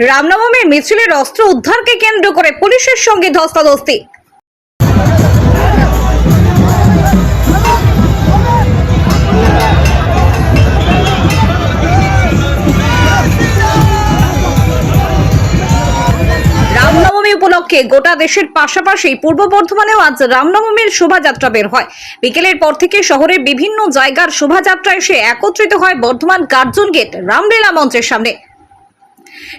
রামনবমীর মিছিলের অস্ত্র উদ্ধারকে কেন্দ্র করে পুলিশের সঙ্গে ধস্তাধস্তি। রামনবমী উপলক্ষে গোটা দেশের পাশাপাশি পূর্ব বর্ধমানেও আজ রামনবমীর শোভাযাত্রা বের হয়। বিকেলের পর থেকে শহরের বিভিন্ন জায়গার শোভাযাত্রা এসে একত্রিত হয় বর্ধমান কার্জন গেট রামলীলা মঞ্চের সামনে।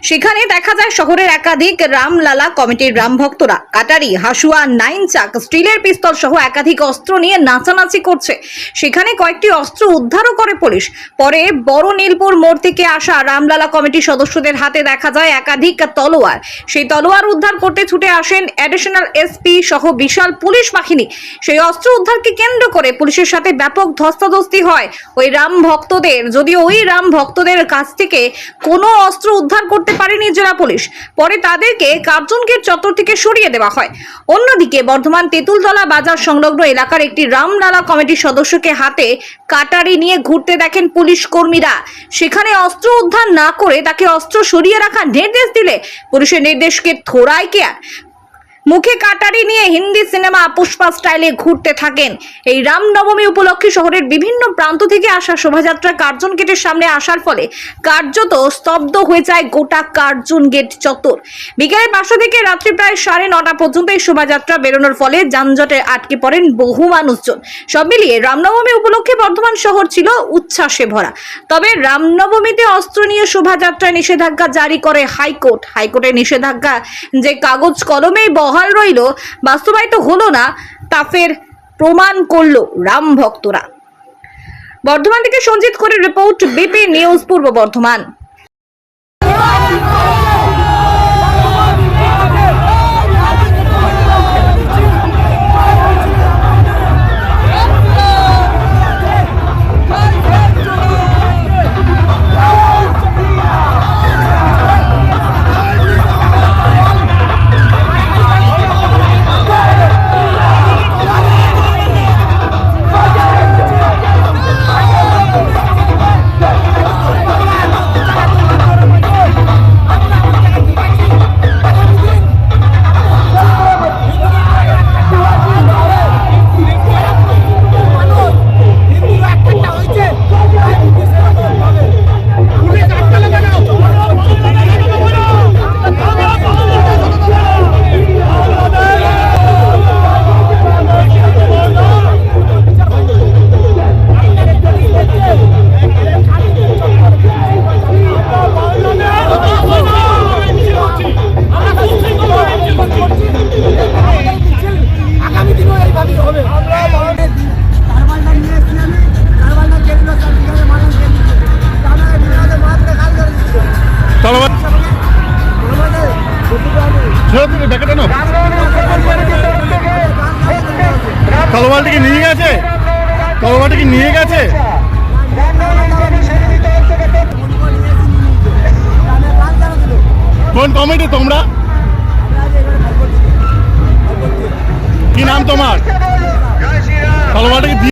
সেখানে দেখা যায় শহরের একাধিক রামলালা কমিটির রাম ভক্তরা কাটারি, হাসুয়া, নাইন চাক, স্টিলের পিস্তল সহ একাধিক অস্ত্র নিয়ে নাচানাচি করছে। সেখানে কয়েকটি অস্ত্র উদ্ধারও করে পুলিশ। পরে বড় নীলপুর মোড় থেকে আসা রামলালা কমিটির সদস্যদের হাতে দেখা যায় একাধিক তলোয়ার। সেই তলোয়ার উদ্ধার করতে ছুটে আসেন অ্যাডিশনাল এসপি সহ বিশাল পুলিশ বাহিনী। সেই অস্ত্র উদ্ধারকে কেন্দ্র করে পুলিশের সাথে ব্যাপক ধস্তাধস্তি হয় ওই রাম ভক্তদের। যদিও ওই রাম ভক্তদের কাছ থেকে কোনো অস্ত্র উদ্ধার করতে পারেনি জেলা পুলিশ, পরে তাদেরকে কার্জন গেট চত্বর থেকে সরিয়ে দেওয়া হয়। অন্যদিকে বর্ধমান তেঁতুলতলা বাজার সংলগ্ন এলাকার একটি রামলালা কমিটির সদস্যকে হাতে কাটারি নিয়ে ঘুরতে দেখেন পুলিশ কর্মীরা। সেখানে অস্ত্র উদ্ধার না করে তাকে অস্ত্র সরিয়ে রাখার নির্দেশ দিলে পুলিশের নির্দেশকে থোড়ায় কে আর মুখে কাটারি নিয়ে হিন্দি সিনেমা পুষ্পা স্টাইলে ঘুরতে থাকেন। এই রামনবমী উপলক্ষে শহরের বিভিন্ন প্রান্ত থেকে আসা শোভাযাত্রা কার্জন গেটের সামনে আসার ফলে কার্যত স্তব্ধ হয়ে যায় গোটা কার্জন গেট চত্বর। বিকেলে 5টা থেকে রাত্রি প্রায় 9:30 পর্যন্ত এই শোভাযাত্রা বেরোনোর ফলে যানজটে আটকে পড়েন বহু মানুষজন। সব মিলিয়ে রামনবমী উপলক্ষে বর্ধমান শহর ছিল উচ্ছ্বাসে ভরা। তবে রামনবমীতে অস্ত্র নিয়ে শোভাযাত্রায় নিষেধাজ্ঞা জারি করে হাইকোর্ট। হাইকোর্টের নিষেধাজ্ঞা যে কাগজ কলমেই বহাল রইল, বাস্তবায়িত হলো না, তা ফের প্রমাণ করলো রাম ভক্তরা। বর্ধমান থেকে সঞ্জিত করে রিপোর্ট, বিপি নিউজ পূর্ব বর্ধমান। তলোয়ারটিকে নিয়ে গেছে, তলোয়ারটিকে নিয়ে গেছে। কোন কমিটি তোমরা? কি নাম তোমার? তলোয়ারটিকে